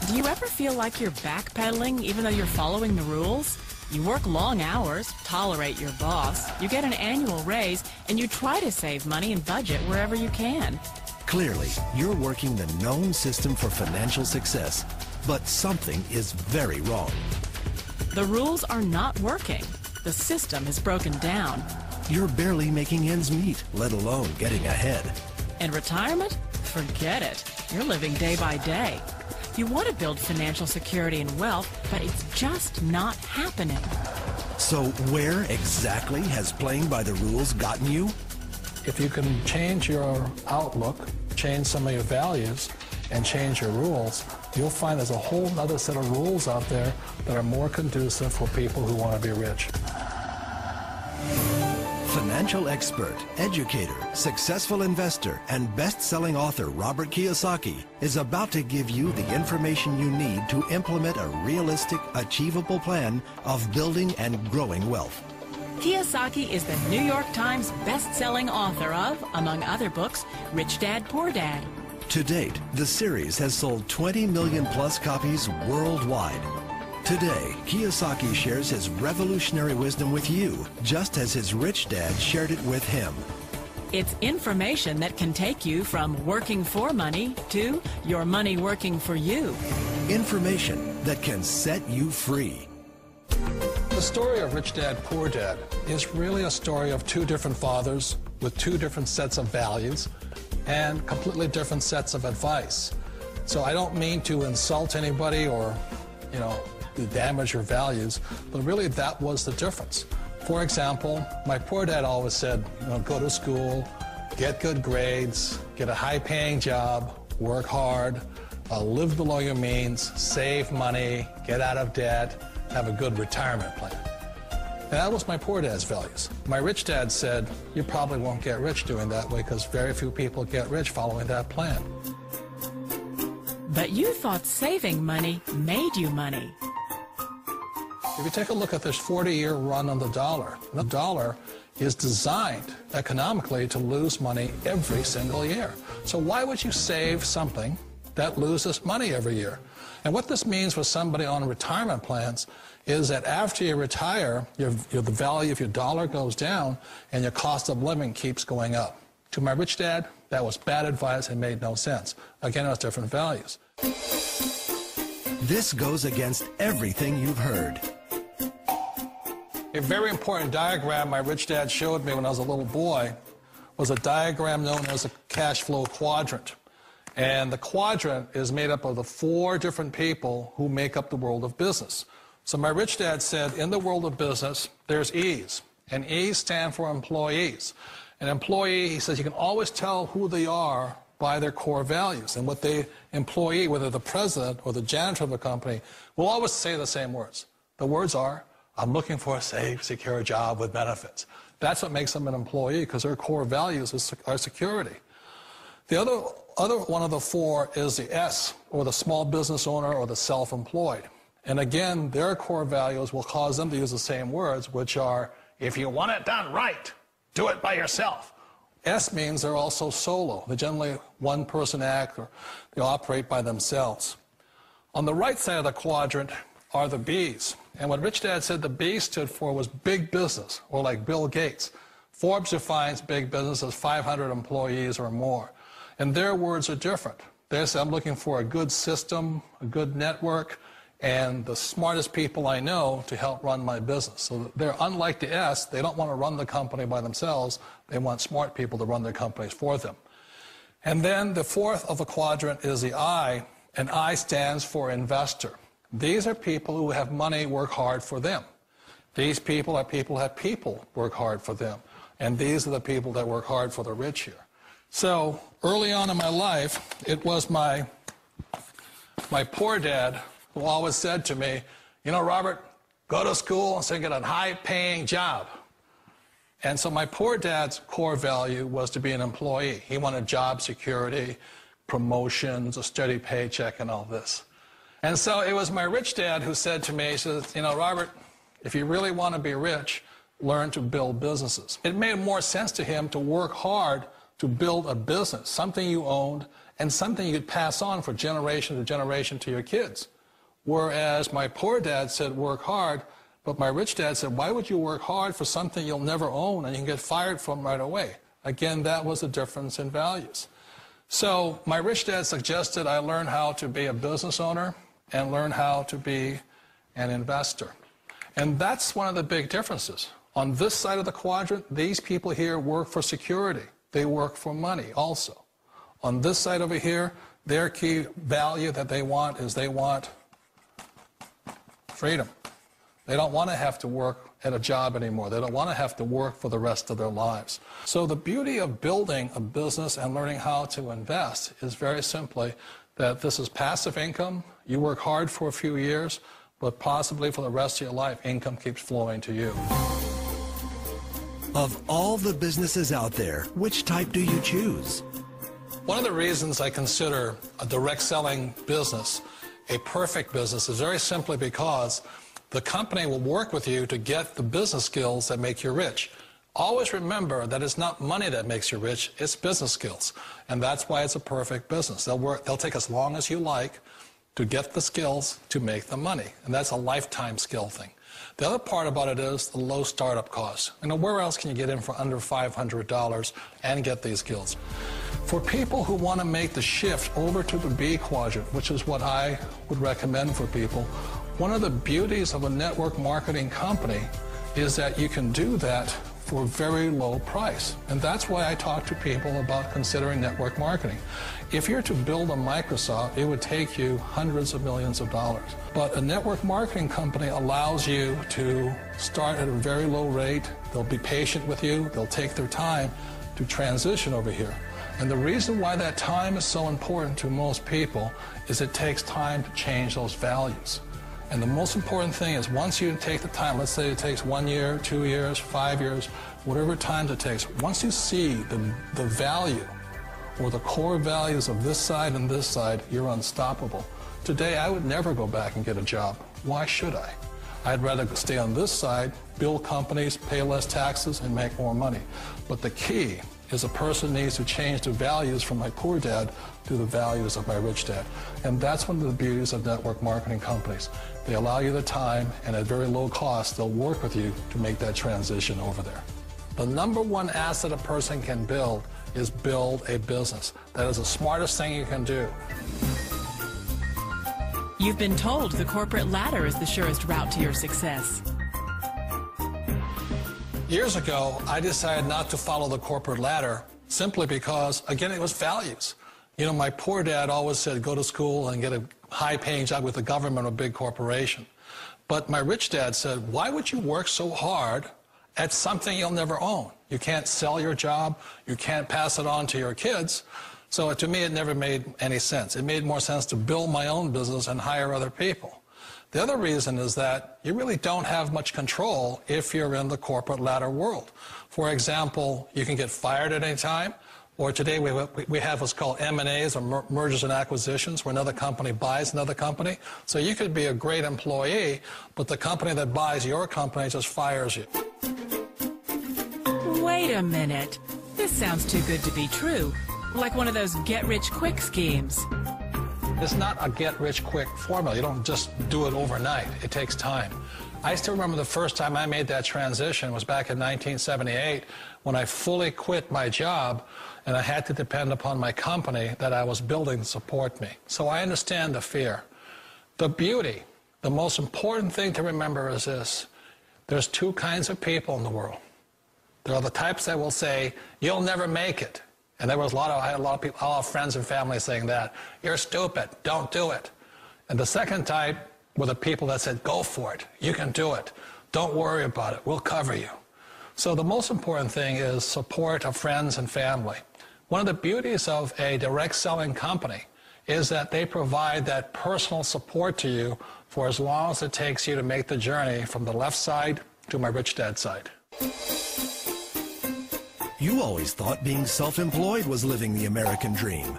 Do you ever feel like you're backpedaling even though you're following the rules? You work long hours, tolerate your boss, you get an annual raise, and you try to save money and budget wherever you can. Clearly, you're working the known system for financial success, but something is very wrong. The rules are not working. The system is broken down. You're barely making ends meet, let alone getting ahead. And retirement? Forget it. You're living day by day. You want to build financial security and wealth, but it's just not happening. So where exactly has playing by the rules gotten you? If you can change your outlook, change some of your values, and change your rules, you'll find there's a whole other set of rules out there that are more conducive for people who want to be rich. Financial expert, educator, successful investor, and best-selling author Robert Kiyosaki is about to give you the information you need to implement a realistic, achievable plan of building and growing wealth. Kiyosaki is the New York Times best-selling author of, among other books, Rich Dad, Poor Dad. To date, the series has sold 20 million plus copies worldwide. Today, Kiyosaki shares his revolutionary wisdom with you, just as his rich dad shared it with him. It's information that can take you from working for money to your money working for you. Information that can set you free. The story of Rich Dad, Poor Dad is really a story of two different fathers with two different sets of values and completely different sets of advice. So I don't mean to insult anybody or, to damage your values, but really that was the difference. For example, my poor dad always said, go to school, get good grades, get a high-paying job, work hard, live below your means, save money, get out of debt, have a good retirement plan. And that was my poor dad's values. My rich dad said, you probably won't get rich doing that way because very few people get rich following that plan. But you thought saving money made you money. If you take a look at this 40-year run on the dollar is designed economically to lose money every single year. So why would you save something that loses money every year? And what this means for somebody on retirement plans is that after you retire, the value of your dollar goes down and your cost of living keeps going up. To my rich dad, that was bad advice and made no sense. Again, it was different values. This goes against everything you've heard. A very important diagram my rich dad showed me when I was a little boy was a diagram known as a cash flow quadrant. And the quadrant is made up of the four different people who make up the world of business. So my rich dad said, in the world of business, there's E's. And E's stand for employees. An employee, he says, you can always tell who they are by their core values. And what the employee, whether the president or the janitor of the company, will always say the same words. The words are, I'm looking for a safe, secure job with benefits. That's what makes them an employee, because their core values are security. The other one of the four is the S, or the small business owner or the self-employed. And again, their core values will cause them to use the same words, which are, if you want it done right, do it by yourself. S means they're also solo. They're generally one-person act, or they operate by themselves. On the right side of the quadrant are the B's. And what Rich Dad said the B stood for was big business, or like Bill Gates. Forbes defines big business as 500 employees or more. And their words are different. They say, I'm looking for a good system, a good network, and the smartest people I know to help run my business. So they're unlike the S. They don't want to run the company by themselves. They want smart people to run their companies for them. And then the fourth of the quadrant is the I, and I stands for investor. These are people who have money work hard for them. These people are people who have people work hard for them. And these are the people that work hard for the rich here. So early on in my life, it was my poor dad who always said to me, Robert, go to school and get a high-paying job. And so my poor dad's core value was to be an employee. He wanted job security, promotions, a steady paycheck, and all this. And so it was my rich dad who said to me, he says, Robert, if you really want to be rich, learn to build businesses. It made more sense to him to work hard to build a business, something you owned and something you could pass on for generation to generation to your kids. Whereas my poor dad said, work hard, but my rich dad said, why would you work hard for something you'll never own and you can get fired from right away? Again, that was a difference in values. So my rich dad suggested I learn how to be a business owner and learn how to be an investor. And that's one of the big differences. On this side of the quadrant, these people here work for security. They work for money also. On this side over here, their key value that they want is they want freedom. They don't want to have to work at a job anymore. They don't want to have to work for the rest of their lives. So the beauty of building a business and learning how to invest is very simply that this is passive income. You work hard for a few years, but possibly for the rest of your life, income keeps flowing to you. Of all the businesses out there, which type do you choose? One of the reasons I consider a direct selling business a perfect business is very simply because the company will work with you to get the business skills that make you rich. Always remember that it's not money that makes you rich, it's business skills. And that's why it's a perfect business. They'll take as long as you like to get the skills to make the money. And that's a lifetime skill thing. The other part about it is the low startup costs. You know, where else can you get in for under $500 and get these skills? For people who want to make the shift over to the B quadrant, which is what I would recommend for people, one of the beauties of a network marketing company is that you can do that for a very low price. And that's why I talk to people about considering network marketing. If you're to build a Microsoft, it would take you hundreds of millions of dollars. But a network marketing company allows you to start at a very low rate. They'll be patient with you. They'll take their time to transition over here. And the reason why that time is so important to most people is it takes time to change those values. And the most important thing is once you take the time, let's say it takes 1 year, 2 years, 5 years, whatever time it takes, once you see the value or the core values of this side and this side, you're unstoppable. Today, I would never go back and get a job. Why should I? I'd rather stay on this side, build companies, pay less taxes, and make more money. But the key is a person needs to change the values from my poor dad to the values of my rich dad. And that's one of the beauties of network marketing companies. They allow you the time, and at very low cost, they'll work with you to make that transition over there. The number one asset a person can build is build a business. That is the smartest thing you can do. You've been told the corporate ladder is the surest route to your success. Years ago, I decided not to follow the corporate ladder simply because, again, it was values. You know, my poor dad always said, go to school and get a high-paying job with the government or a big corporation. But my rich dad said, why would you work so hard at something you'll never own? You can't sell your job. You can't pass it on to your kids. So to me, it never made any sense. It made more sense to build my own business and hire other people. The other reason is that you really don't have much control if you're in the corporate ladder world. For example, you can get fired at any time, or today we have what's called M&As, or mergers and acquisitions, where another company buys another company. So you could be a great employee, but the company that buys your company just fires you. Wait a minute. This sounds too good to be true. Like one of those get-rich-quick schemes. It's not a get-rich-quick formula. You don't just do it overnight. It takes time. I still remember the first time I made that transition was back in 1978 when I fully quit my job and I had to depend upon my company that I was building to support me. So I understand the fear. The beauty, the most important thing to remember is this. There's two kinds of people in the world. There are the types that will say, you'll never make it. And I had a lot of people, a lot of friends and family saying that. You're stupid, don't do it. And the second type were the people that said, go for it, you can do it. Don't worry about it, we'll cover you. So the most important thing is support of friends and family. One of the beauties of a direct selling company is that they provide that personal support to you for as long as it takes you to make the journey from the left side to my rich dad's side. You always thought being self-employed was living the American dream.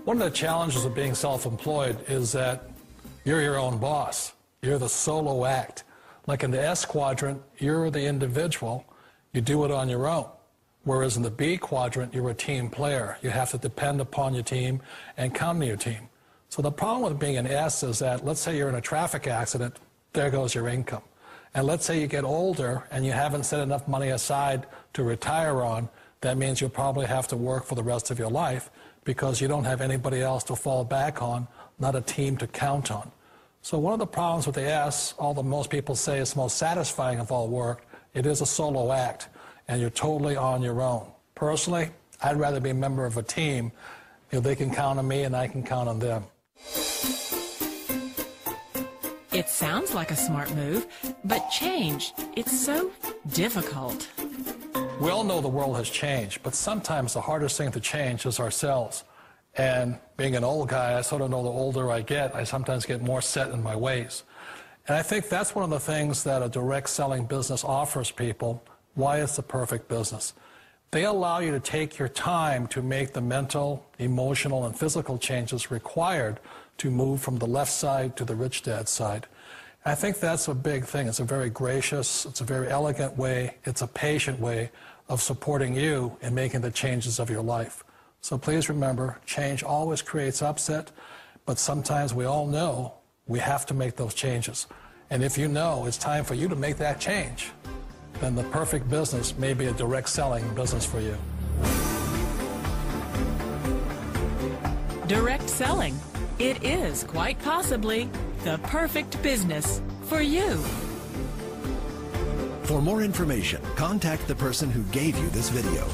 One of the challenges of being self-employed is that you're your own boss. You're the solo act. Like in the S quadrant, you're the individual. You do it on your own. Whereas in the B quadrant, you're a team player. You have to depend upon your team and count on your team. So the problem with being an S is that, let's say you're in a traffic accident, there goes your income. And let's say you get older and you haven't set enough money aside to retire on, that means you'll probably have to work for the rest of your life because you don't have anybody else to fall back on, not a team to count on. So one of the problems with the S, although most people say it's the most satisfying of all work, it is a solo act, and you're totally on your own. Personally, I'd rather be a member of a team. You know, they can count on me and I can count on them. It sounds like a smart move, but change, it's so difficult. We all know the world has changed, but sometimes the hardest thing to change is ourselves. And being an old guy, I sort of know the older I get, I sometimes get more set in my ways. And I think that's one of the things that a direct selling business offers people, why it's the perfect business. They allow you to take your time to make the mental, emotional, and physical changes required to move from the left side to the rich dad side. And I think that's a big thing. It's a very gracious, it's a very elegant way, it's a patient way of supporting you in making the changes of your life. So please remember, change always creates upset, but sometimes we all know we have to make those changes. And if you know it's time for you to make that change, then the perfect business may be a direct selling business for you. Direct selling. It is quite possibly the perfect business for you. For more information, contact the person who gave you this video.